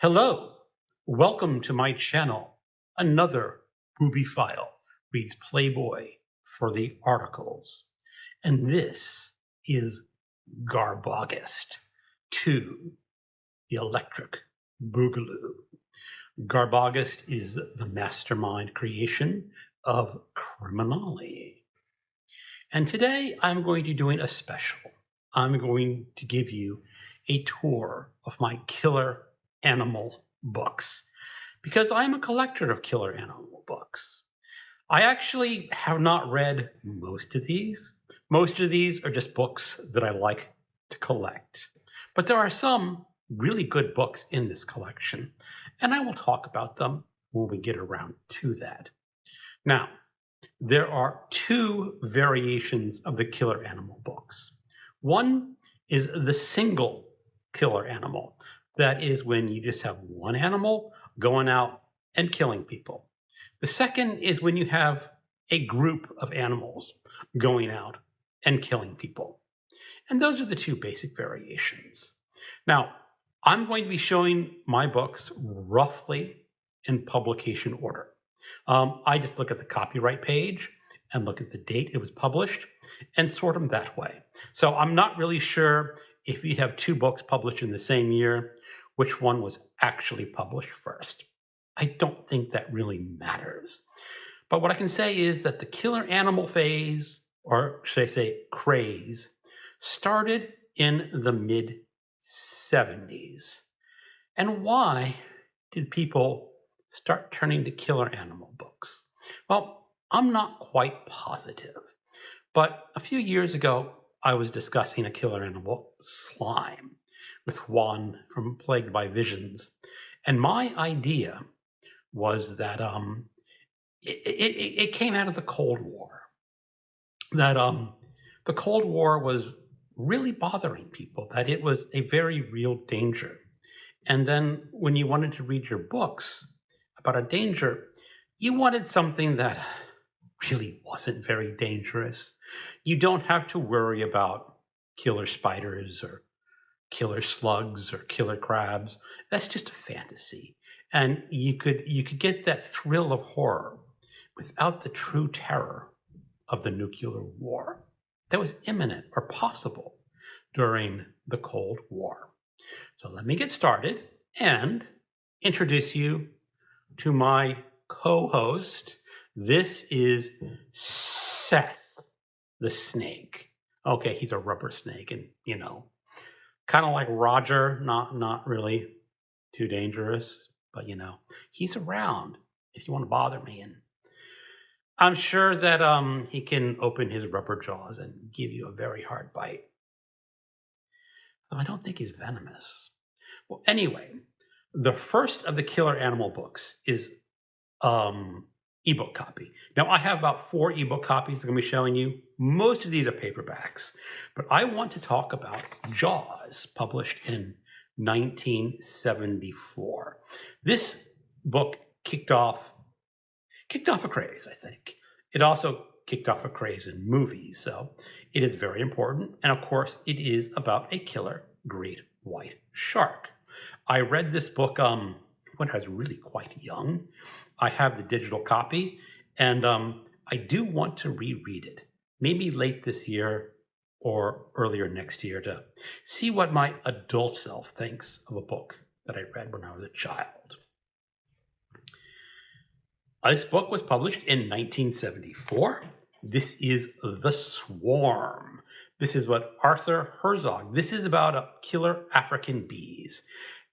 Hello, welcome to my channel. Another Boobiephile reads Playboy for the articles. And this is GarbAugust 2, the Electric Boogaloo. GarbAugust is the mastermind creation of Criminale. And today I'm going to be doing a special. I'm going to give you a tour of my killer animal books because I'm a collector of killer animal books. I actually have not read most of these. Most of these are just books that I like to collect. But there are some really good books in this collection, and I will talk about them when we get around to that. Now, there are two variations of the killer animal books. One is the single killer animal. That is when you just have one animal going out and killing people. The second is when you have a group of animals going out and killing people. And those are the two basic variations. Now, I'm going to be showing my books roughly in publication order. I just look at the copyright page and look at the date it was published and sort them that way. So I'm not really sure if you have two books published in the same year, which one was actually published first. I don't think that really matters. But what I can say is that the killer animal phase, or should I say craze, started in the mid-70s. And why did people start turning to killer animal books? Well, I'm not quite positive. But a few years ago, I was discussing a killer animal, slime, with Juan from Plagued by Visions. And my idea was that it came out of the Cold War. That the Cold War was really bothering people, that it was a very real danger. And then when you wanted to read your books about a danger, you wanted something that really wasn't very dangerous. You don't have to worry about killer spiders or killer slugs or killer crabs. That's just a fantasy. And you could get that thrill of horror without the true terror of the nuclear war that was imminent or possible during the Cold War. So let me get started and introduce you to my co-host. This is Seth the snake. Okay, he's a rubber snake, and kind of like Roger, not really too dangerous, but he's around if you want to bother me, and I'm sure that he can open his rubber jaws and give you a very hard bite. Though I don't think he's venomous. Well, anyway, the first of the killer animal books is ebook copy. Now, I have about 4 ebook copies I'm going to be showing you. Most of these are paperbacks, but I want to talk about Jaws, published in 1974. This book kicked off a craze, I think. It also kicked off a craze in movies, so it is very important. And of course, it is about a killer great white shark. I read this book when I was really quite young. I have the digital copy, and I do want to reread it, maybe late this year or earlier next year, to see what my adult self thinks of a book that I read when I was a child. This book was published in 1974. This is The Swarm. This is what Arthur Herzog. This is about killer African bees.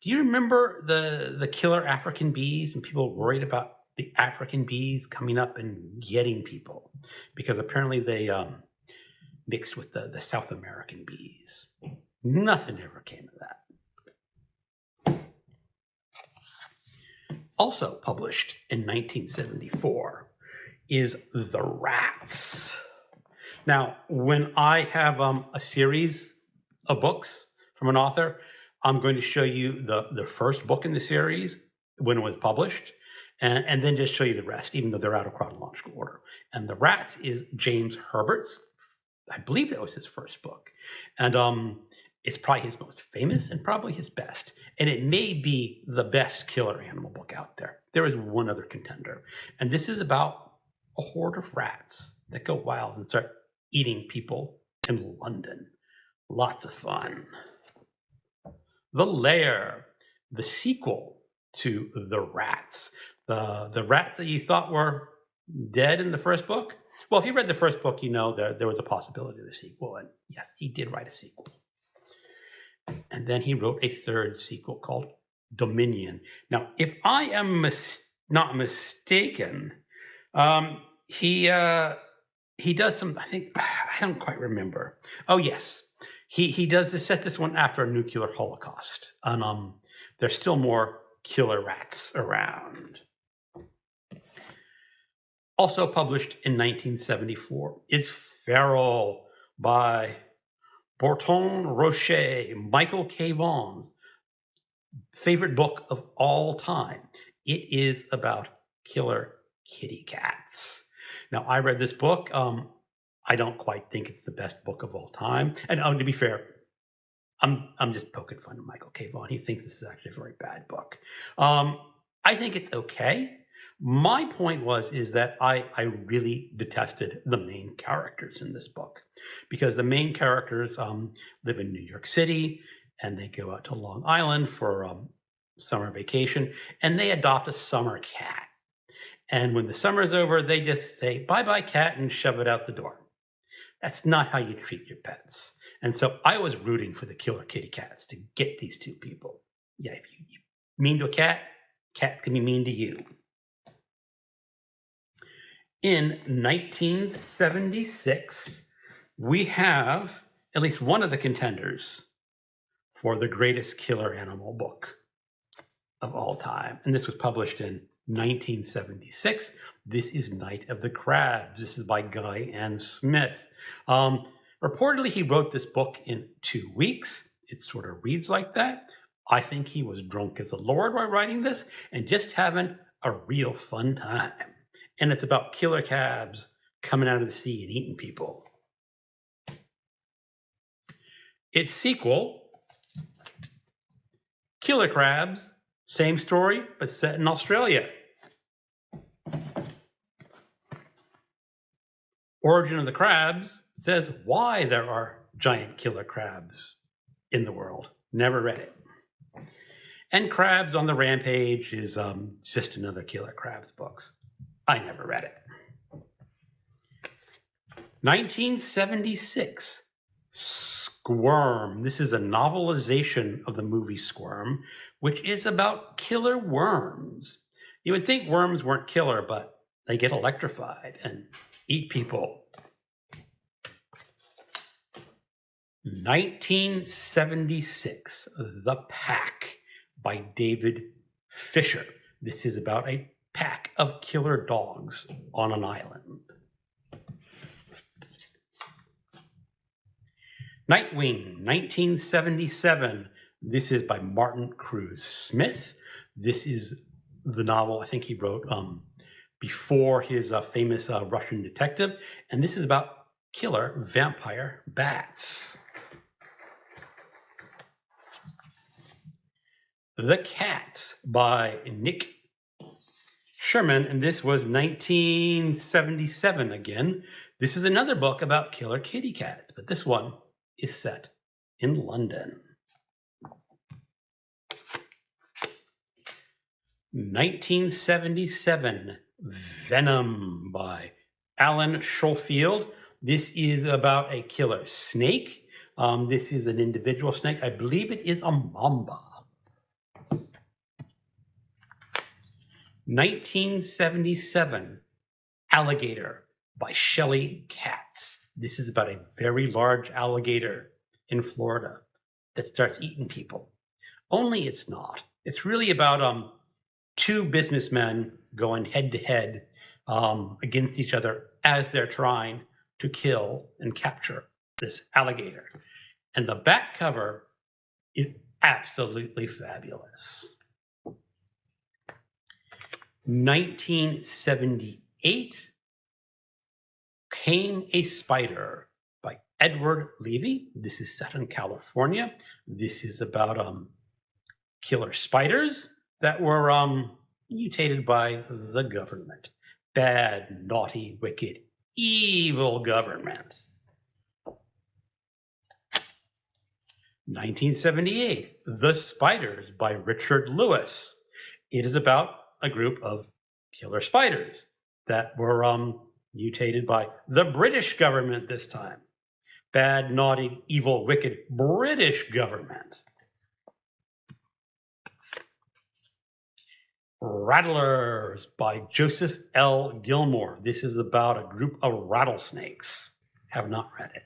Do you remember the killer African bees when people were worried about the African bees coming up and getting people? Because apparently they mixed with the South American bees. Nothing ever came of that. Also published in 1974 is The Rats. Now, when I have a series of books from an author, I'm going to show you the first book in the series when it was published, and then just show you the rest, even though they're out of chronological order. And The Rats is James Herbert's. I believe that was his first book. And It's probably his most famous and probably his best. And it may be the best killer animal book out there. There is one other contender. And this is about a horde of rats that go wild and start eating people in London. Lots of fun. The Lair, the sequel to The Rats. The rats that you thought were dead in the first book. Well, if you read the first book, you know there was a possibility of a sequel. And yes, he did write a sequel. And then he wrote a third sequel called Dominion. Now, if I am not mistaken, he does some, I think, I don't quite remember. Oh, yes. He does set this one after a nuclear holocaust. And there's still more killer rats around. Also published in 1974 is Feral by Bertrand Rocher, Michael K. Vaughan's favorite book of all time. It is about killer kitty cats. Now, I read this book. I don't quite think it's the best book of all time. And to be fair, I'm just poking fun at Michael K. Vaughan. He thinks this is actually a very bad book. I think it's okay. My point is that I really detested the main characters in this book because the main characters live in New York City and they go out to Long Island for summer vacation and they adopt a summer cat. And when the summer's over, they just say, bye-bye cat and shove it out the door. That's not how you treat your pets. And so I was rooting for the killer kitty cats to get these two people. Yeah, if you mean to a cat, cat can be mean to you. In 1976, we have at least one of the contenders for the greatest killer animal book of all time. And this was published in 1976. This is Night of the Crabs. This is by Guy N. Smith. Reportedly, he wrote this book in 2 weeks. It sort of reads like that. I think he was drunk as a lord while writing this and just having a real fun time. And it's about killer crabs coming out of the sea and eating people. Its sequel, Killer Crabs, same story, but set in Australia. Origin of the Crabs says why there are giant killer crabs in the world. Never read it. And Crabs on the Rampage is just another Killer Crabs books. I never read it. 1976, Squirm. This is a novelization of the movie Squirm, which is about killer worms. You would think worms weren't killer, but they get electrified and eat people. 1976, The Pack by David Fisher. This is about a pack of killer dogs on an island. Nightwing, 1977. This is by Martin Cruz Smith. This is the novel I think he wrote before his famous Russian detective. And this is about killer vampire bats. The Cats by Nick Sherman, and this was 1977 again. This is another book about killer kitty cats, but this one is set in London. 1977, Venom by Alan Schofield. This is about a killer snake. This is an individual snake. I believe it is a mamba. 1977, Alligator by Shelley Katz. This is about a very large alligator in Florida that starts eating people. Only it's not. It's really about two businessmen going head to head against each other as they're trying to kill and capture this alligator. And the back cover is absolutely fabulous. 1978, Came a Spider by Edward Levy. This is set in California. This is about killer spiders that were mutated by the government. Bad, naughty, wicked, evil government. 1978, The Spiders by Richard Lewis. It is about a group of killer spiders that were mutated by the British government this time. Bad, naughty, evil, wicked British government. Rattlers by Joseph L. Gilmore. This is about a group of rattlesnakes. Have not read it.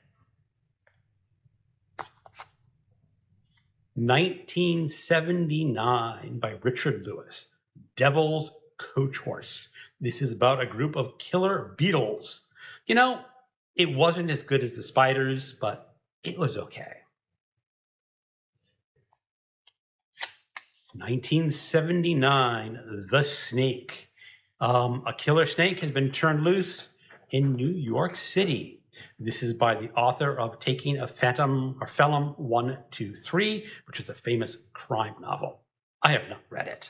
1979 by Richard Lewis. Devil's Coach Horse. This is about a group of killer beetles. You know, it wasn't as good as the spiders, but it was okay. 1979, The Snake. A killer snake has been turned loose in New York City. This is by the author of Taking a Phantom or Felon 123, which is a famous crime novel. I have not read it.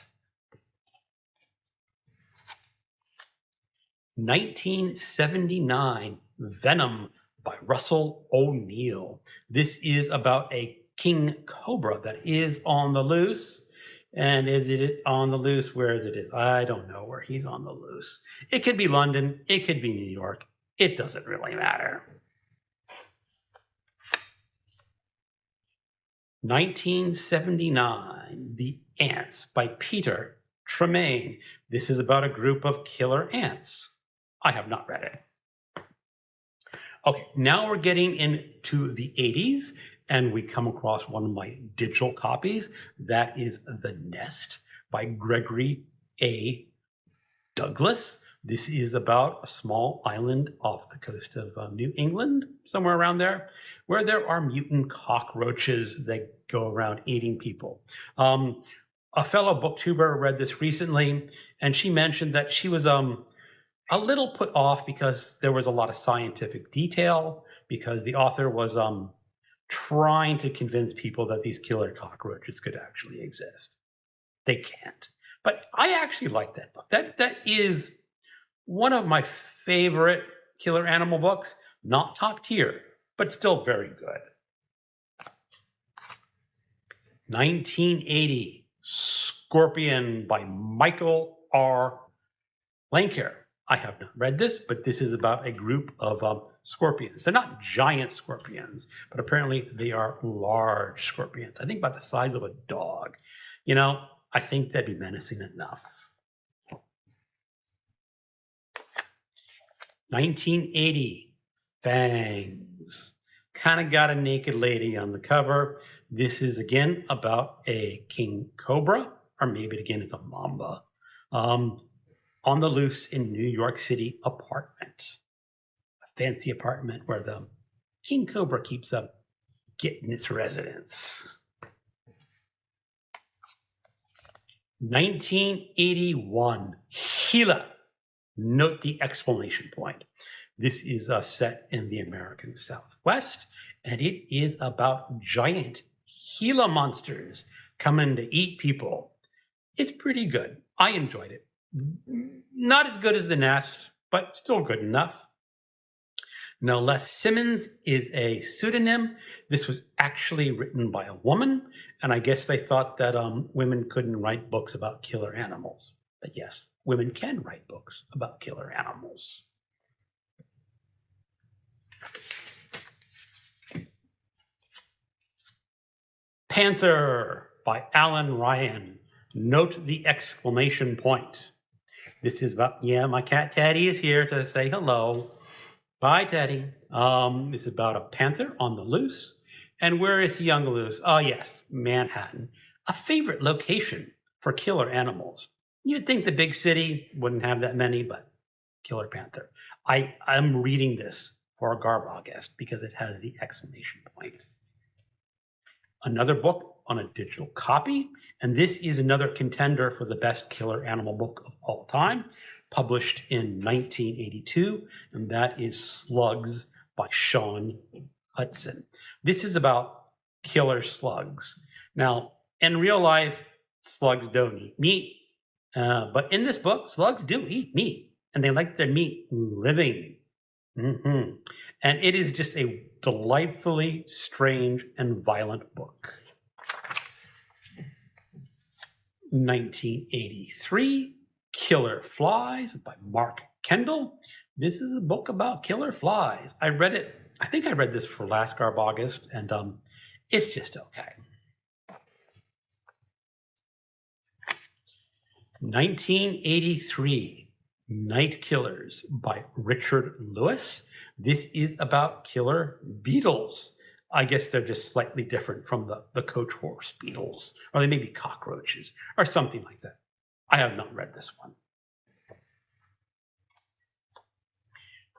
1979, Venom by Russell O'Neill. This is about a king cobra that is on the loose. And is it on the loose? Where is it? I don't know where he's on the loose. It could be London. It could be New York. It doesn't really matter. 1979, The Ants by Peter Tremaine. This is about a group of killer ants. I have not read it. Okay, now we're getting into the 80s, and we come across one of my digital copies. That is The Nest by Gregory A. Douglas. This is about a small island off the coast of New England, somewhere around there, where there are mutant cockroaches that go around eating people. A fellow booktuber read this recently, and she mentioned that she was a little put off because there was a lot of scientific detail, because the author was trying to convince people that these killer cockroaches could actually exist. They can't. But I actually like that book. That is one of my favorite killer animal books. Not top tier, but still very good. 1980, Scorpion by Michael R. Lanker. I have not read this, but this is about a group of scorpions. They're not giant scorpions, but apparently they are large scorpions. I think about the size of a dog. You know, I think that'd be menacing enough. 1980, Fangs. Kind of got a naked lady on the cover. This is, again, about a king cobra, or maybe, again, it's a mamba. On the loose in New York City apartment. A fancy apartment where the king cobra keeps getting its residence. 1981, Gila. Note the exclamation point. This is set in the American Southwest, and it is about giant Gila monsters coming to eat people. It's pretty good. I enjoyed it. Not as good as The Nest, but still good enough. Now, Les Simmons is a pseudonym. This was actually written by a woman, and I guess they thought that women couldn't write books about killer animals. But yes, women can write books about killer animals. Panther by Alan Ryan. Note the exclamation point. This is about, yeah, my cat Teddy is here to say hello. Bye, Teddy. This is about a panther on the loose. And where is he on the loose? Oh, yes, Manhattan. A favorite location for killer animals. You'd think the big city wouldn't have that many, but killer panther. I'm reading this for GarbAugust because it has the exclamation point. Another book on a digital copy, and this is another contender for the best killer animal book of all time, published in 1982, and that is Slugs by Sean Hudson. This is about killer slugs. Now, in real life, slugs don't eat meat, but in this book, slugs do eat meat, and they like their meat living. And it is just a delightfully strange and violent book. 1983, Killer Flies by Mark Kendall. This is a book about killer flies. I read it. I think I read this for last GarbAugust, and it's just okay. 1983, Night Killers by Richard Lewis. This is about killer beetles. I guess they're just slightly different from the coach horse beetles, or they may be cockroaches, or something like that. I have not read this one.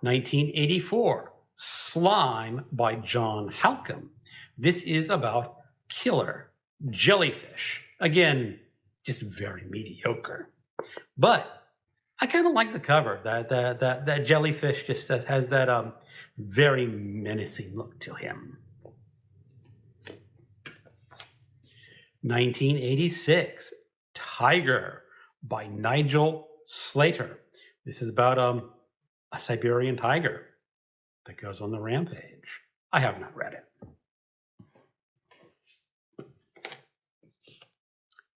1984, Slime by John Halcombe. This is about killer jellyfish. Again, just very mediocre. But I kind of like the cover. That jellyfish just has that very menacing look to him. 1986, Tiger by Nigel Slater. This is about a Siberian tiger that goes on the rampage. I have not read it.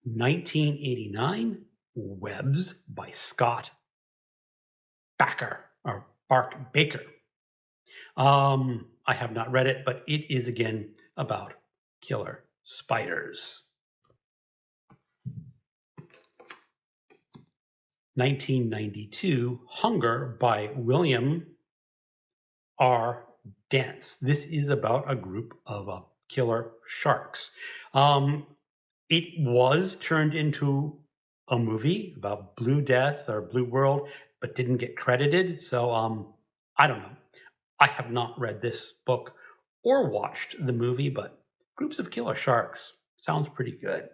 1989, Webs by Scott Baker. I have not read it, but it is again about killer spiders. 1992, Hunger by William R. Dance. This is about a group of killer sharks. It was turned into a movie about Blue Death or Blue World, but didn't get credited. So I don't know. I have not read this book or watched the movie, but groups of killer sharks sounds pretty good.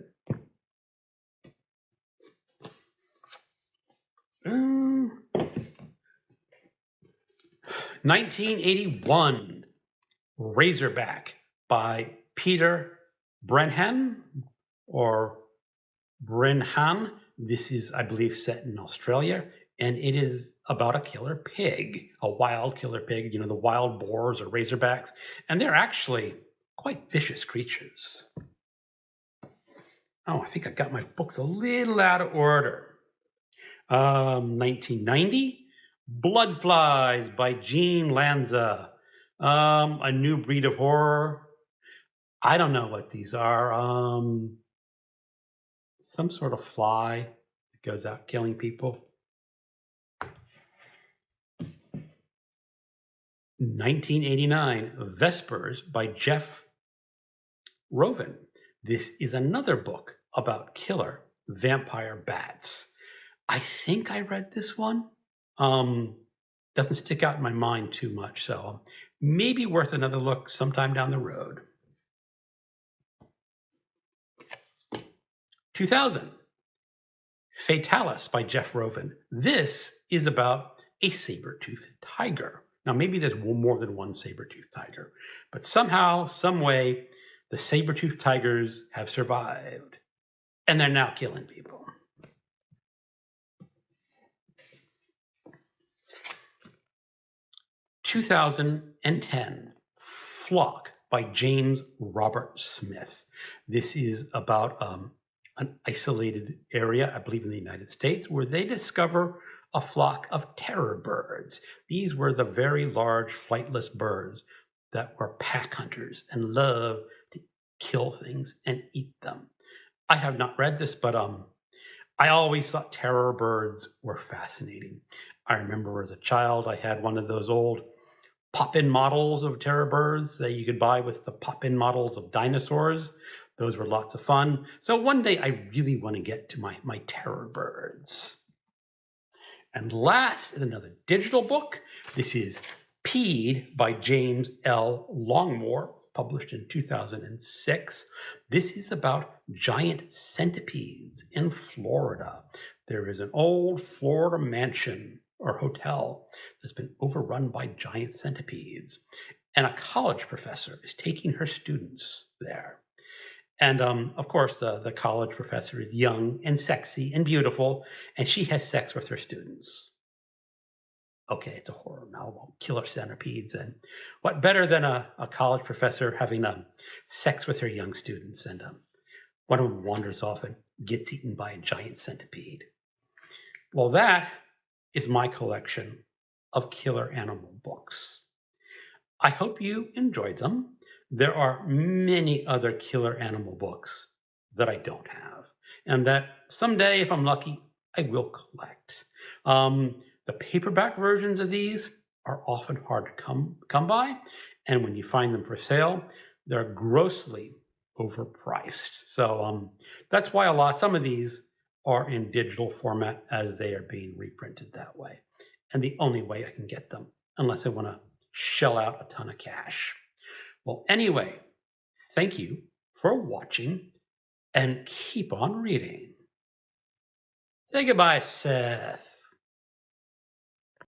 1981, Razorback by Peter Brenhan or Brenhan. This is, I believe, set in Australia, and it is about a killer pig, a wild killer pig, the wild boars or razorbacks, and they're actually quite vicious creatures. Oh, I think I got my books a little out of order. 1990, Blood Flies by Jean Lanza. A new breed of horror. I don't know what these are. Some sort of fly that goes out killing people. 1989, Vespers by Jeff Rovin. This is another book about killer vampire bats. I think I read this one. Doesn't stick out in my mind too much, so maybe worth another look sometime down the road. 2000, Fatalis by Jeff Rovin. This is about a saber-toothed tiger. Now, maybe there's more than one saber-toothed tiger, but somehow, some way, the saber-toothed tigers have survived, and they're now killing people. 2010, Flock by James Robert Smith. This is about an isolated area, I believe in the United States, where they discover a flock of terror birds. These were the very large flightless birds that were pack hunters and loved to kill things and eat them. I have not read this, but I always thought terror birds were fascinating. I remember as a child, I had one of those old pop-in models of terror birds that you could buy with the pop-in models of dinosaurs. Those were lots of fun. So one day I really want to get to my terror birds. And last is another digital book. This is Peed by James L. Longmore, published in 2006. This is about giant centipedes in Florida. There is an old Florida mansion or hotel that's been overrun by giant centipedes. and a college professor is taking her students there. And of course, the college professor is young and sexy and beautiful, and she has sex with her students. Okay, it's a horror novel about killer centipedes. And what better than a college professor having sex with her young students? And one of them wanders off and gets eaten by a giant centipede. Well, that is my collection of killer animal books. I hope you enjoyed them. There are many other killer animal books that I don't have, and that someday, if I'm lucky, I will collect. The paperback versions of these are often hard to come by, and when you find them for sale, they're grossly overpriced. So that's why some of these are in digital format as they are being reprinted that way, and the only way I can get them, unless I want to shell out a ton of cash. Well, anyway, thank you for watching and keep on reading. Say goodbye, Seth.